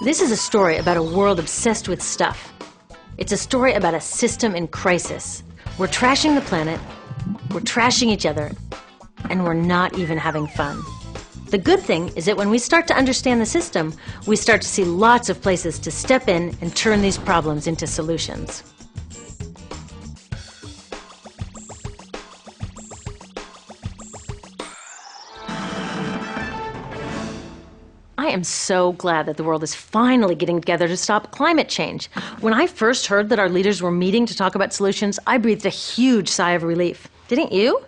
This is a story about a world obsessed with stuff. It's a story about a system in crisis. We're trashing the planet, we're trashing each other, and we're not even having fun. The good thing is that when we start to understand the system, we start to see lots of places to step in and turn these problems into solutions. I am so glad that the world is finally getting together to stop climate change. When I first heard that our leaders were meeting to talk about solutions, I breathed a huge sigh of relief. Didn't you?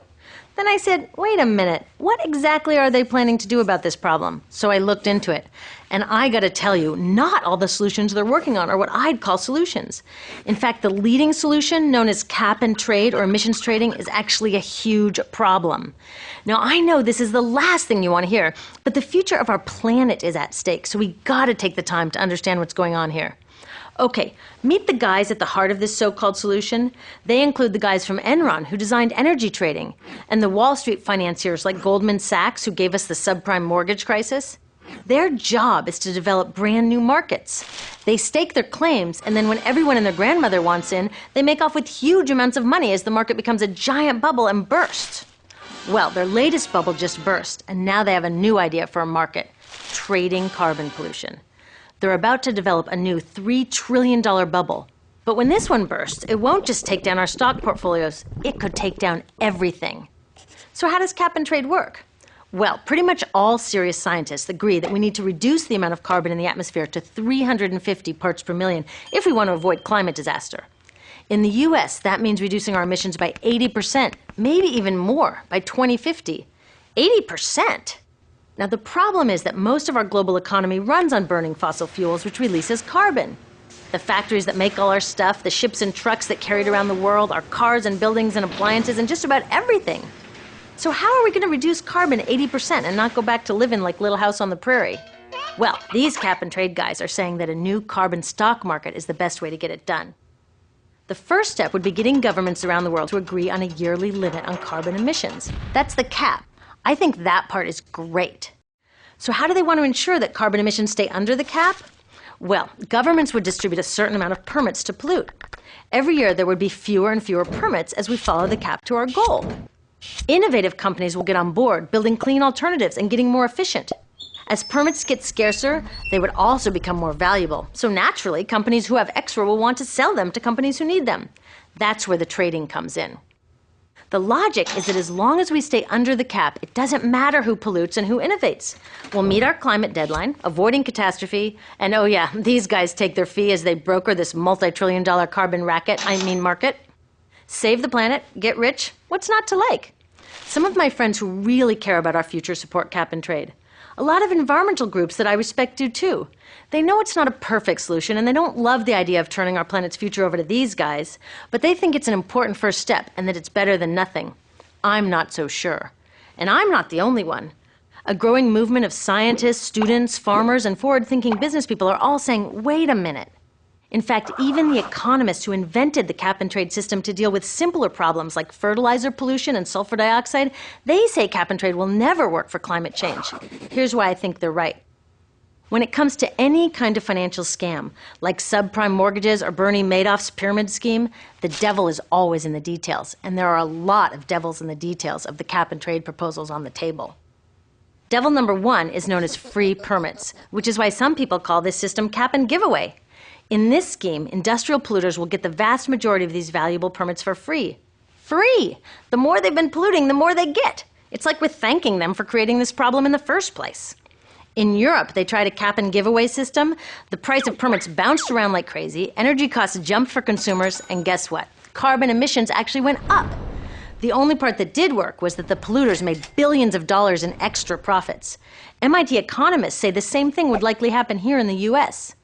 Then I said, wait a minute, what exactly are they planning to do about this problem? So I looked into it. And I gotta tell you, not all the solutions they're working on are what I'd call solutions. In fact, the leading solution, known as cap and trade or emissions trading, is actually a huge problem. Now, I know this is the last thing you want to hear, but the future of our planet is at stake, so we gotta take the time to understand what's going on here. Okay, meet the guys at the heart of this so-called solution. They include the guys from Enron, who designed energy trading, and the Wall Street financiers like Goldman Sachs, who gave us the subprime mortgage crisis. Their job is to develop brand new markets. They stake their claims, and then when everyone and their grandmother wants in, they make off with huge amounts of money as the market becomes a giant bubble and bursts. Well, their latest bubble just burst, and now they have a new idea for a market: trading carbon pollution. They're about to develop a new $3 trillion bubble. But when this one bursts, it won't just take down our stock portfolios, it could take down everything. So how does cap and trade work? Well, pretty much all serious scientists agree that we need to reduce the amount of carbon in the atmosphere to 350 parts per million if we want to avoid climate disaster. In the US, that means reducing our emissions by 80%, maybe even more, by 2050. 80%! Now, the problem is that most of our global economy runs on burning fossil fuels, which releases carbon. The factories that make all our stuff, the ships and trucks that carry it around the world, our cars and buildings and appliances, and just about everything. So how are we going to reduce carbon 80% and not go back to living like Little House on the Prairie? Well, these cap and trade guys are saying that a new carbon stock market is the best way to get it done. The first step would be getting governments around the world to agree on a yearly limit on carbon emissions. That's the cap. I think that part is great. So how do they want to ensure that carbon emissions stay under the cap? Well, governments would distribute a certain amount of permits to pollute. Every year there would be fewer and fewer permits as we follow the cap to our goal. Innovative companies will get on board, building clean alternatives and getting more efficient. As permits get scarcer, they would also become more valuable. So naturally, companies who have extra will want to sell them to companies who need them. That's where the trading comes in. The logic is that as long as we stay under the cap, it doesn't matter who pollutes and who innovates. We'll meet our climate deadline, avoiding catastrophe, and oh yeah, these guys take their fee as they broker this multi-trillion-dollar carbon market. Save the planet, get rich, what's not to like? Some of my friends who really care about our future support cap and trade. A lot of environmental groups that I respect do too. They know it's not a perfect solution and they don't love the idea of turning our planet's future over to these guys, but they think it's an important first step and that it's better than nothing. I'm not so sure. And I'm not the only one. A growing movement of scientists, students, farmers, and forward-thinking business people are all saying, wait a minute. In fact, even the economists who invented the cap and trade system to deal with simpler problems like fertilizer pollution and sulfur dioxide, they say cap and trade will never work for climate change. Here's why I think they're right. When it comes to any kind of financial scam, like subprime mortgages or Bernie Madoff's pyramid scheme, the devil is always in the details, and there are a lot of devils in the details of the cap and trade proposals on the table. Devil number one is known as free permits, which is why some people call this system cap and giveaway. In this scheme, industrial polluters will get the vast majority of these valuable permits for free. Free! The more they've been polluting, the more they get. It's like we're thanking them for creating this problem in the first place. In Europe, they tried a cap and giveaway system. The price of permits bounced around like crazy, energy costs jumped for consumers, and guess what? Carbon emissions actually went up. The only part that did work was that the polluters made billions of dollars in extra profits. MIT economists say the same thing would likely happen here in the US.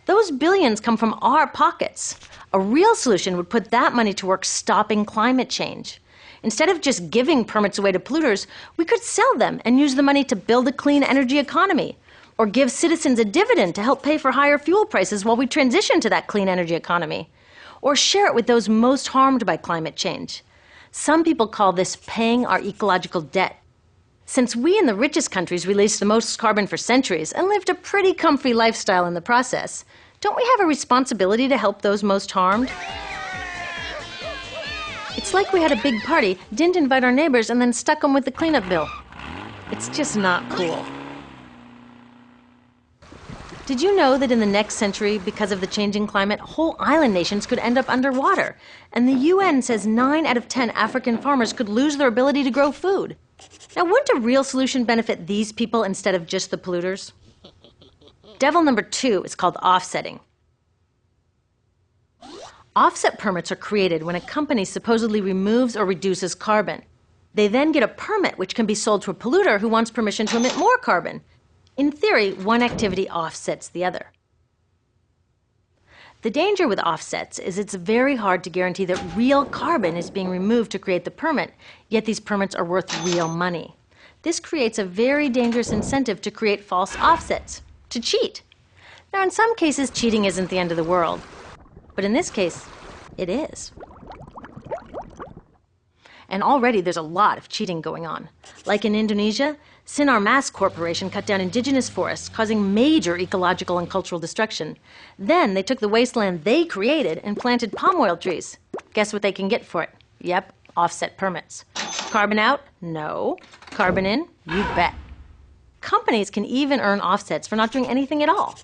Those billions come from our pockets. A real solution would put that money to work stopping climate change. Instead of just giving permits away to polluters, we could sell them and use the money to build a clean energy economy, or give citizens a dividend to help pay for higher fuel prices while we transition to that clean energy economy, or share it with those most harmed by climate change. Some people call this paying our ecological debt. Since we in the richest countries released the most carbon for centuries and lived a pretty comfy lifestyle in the process, don't we have a responsibility to help those most harmed? It's like we had a big party, didn't invite our neighbors, and then stuck them with the cleanup bill. It's just not cool. Did you know that in the next century, because of the changing climate, whole island nations could end up underwater? And the UN says 9 out of 10 African farmers could lose their ability to grow food. Now, wouldn't a real solution benefit these people instead of just the polluters? Devil number 2 is called offsetting. Offset permits are created when a company supposedly removes or reduces carbon. They then get a permit which can be sold to a polluter who wants permission to emit more carbon. In theory, one activity offsets the other. The danger with offsets is it's very hard to guarantee that real carbon is being removed to create the permit, yet these permits are worth real money. This creates a very dangerous incentive to create false offsets, to cheat. Now, in some cases, cheating isn't the end of the world. But in this case, it is. And already there's a lot of cheating going on. Like in Indonesia, Sinar Mas Corporation cut down indigenous forests, causing major ecological and cultural destruction. Then they took the wasteland they created and planted palm oil trees. Guess what they can get for it? Yep, offset permits. Carbon out? No. Carbon in? You bet. Companies can even earn offsets for not doing anything at all.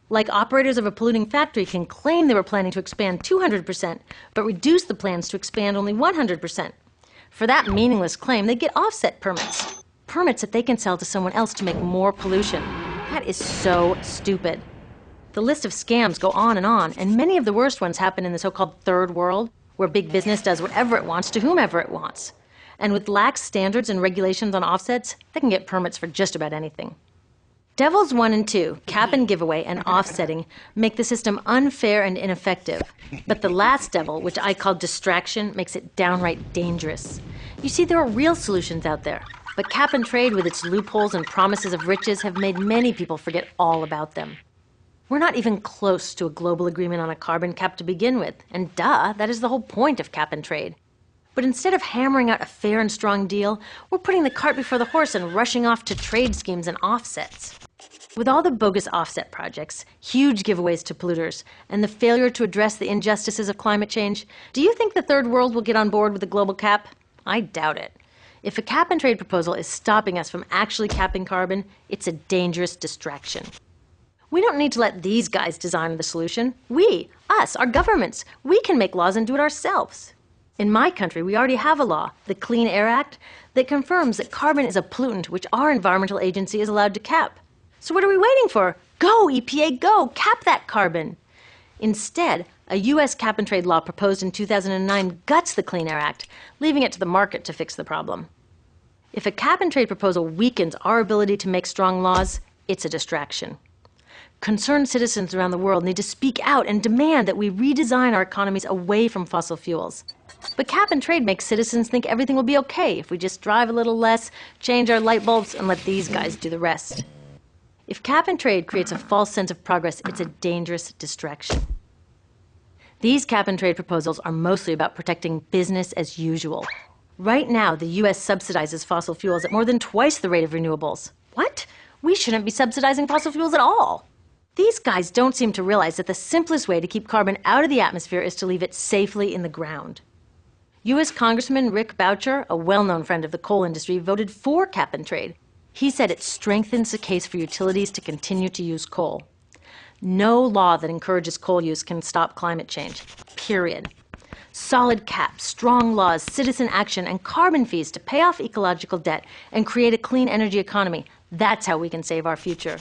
Like operators of a polluting factory can claim they were planning to expand 200%, but reduce the plans to expand only 100%. For that meaningless claim, they get offset permits. Permits that they can sell to someone else to make more pollution. That is so stupid. The list of scams go on, and many of the worst ones happen in the so-called third world, where big business does whatever it wants to whomever it wants. And with lax standards and regulations on offsets, they can get permits for just about anything. Devils 1 and 2, cap and giveaway and offsetting, make the system unfair and ineffective. But the last devil, which I call distraction, makes it downright dangerous. You see, there are real solutions out there, but cap and trade with its loopholes and promises of riches have made many people forget all about them. We're not even close to a global agreement on a carbon cap to begin with, and duh, that is the whole point of cap and trade. But instead of hammering out a fair and strong deal, we're putting the cart before the horse and rushing off to trade schemes and offsets. With all the bogus offset projects, huge giveaways to polluters, and the failure to address the injustices of climate change, do you think the third world will get on board with the global cap? I doubt it. If a cap and trade proposal is stopping us from actually capping carbon, it's a dangerous distraction. We don't need to let these guys design the solution. We, us, our governments, we can make laws and do it ourselves. In my country, we already have a law, the Clean Air Act, that confirms that carbon is a pollutant which our environmental agency is allowed to cap. So what are we waiting for? Go, EPA, go! Cap that carbon! Instead, a U.S. cap and trade law proposed in 2009 guts the Clean Air Act, leaving it to the market to fix the problem. If a cap and trade proposal weakens our ability to make strong laws, it's a distraction. Concerned citizens around the world need to speak out and demand that we redesign our economies away from fossil fuels. But cap and trade makes citizens think everything will be okay if we just drive a little less, change our light bulbs, and let these guys do the rest. If cap and trade creates a false sense of progress, it's a dangerous distraction. These cap and trade proposals are mostly about protecting business as usual. Right now, the U.S. subsidizes fossil fuels at more than twice the rate of renewables. What? We shouldn't be subsidizing fossil fuels at all. These guys don't seem to realize that the simplest way to keep carbon out of the atmosphere is to leave it safely in the ground. U.S. Congressman Rick Boucher, a well-known friend of the coal industry, voted for cap and trade. He said it strengthens the case for utilities to continue to use coal. No law that encourages coal use can stop climate change, period. Solid caps, strong laws, citizen action, and carbon fees to pay off ecological debt and create a clean energy economy. That's how we can save our future.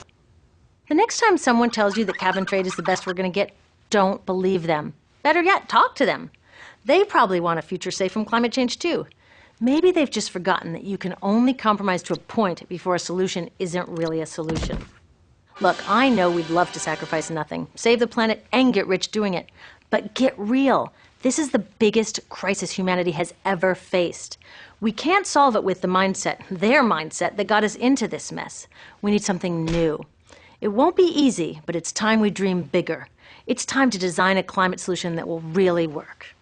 The next time someone tells you that cap and trade is the best we're going to get, don't believe them. Better yet, talk to them. They probably want a future safe from climate change too. Maybe they've just forgotten that you can only compromise to a point before a solution isn't really a solution. Look, I know we'd love to sacrifice nothing, save the planet, and get rich doing it. But get real. This is the biggest crisis humanity has ever faced. We can't solve it with the mindset, their mindset, that got us into this mess. We need something new. It won't be easy, but it's time we dream bigger. It's time to design a climate solution that will really work.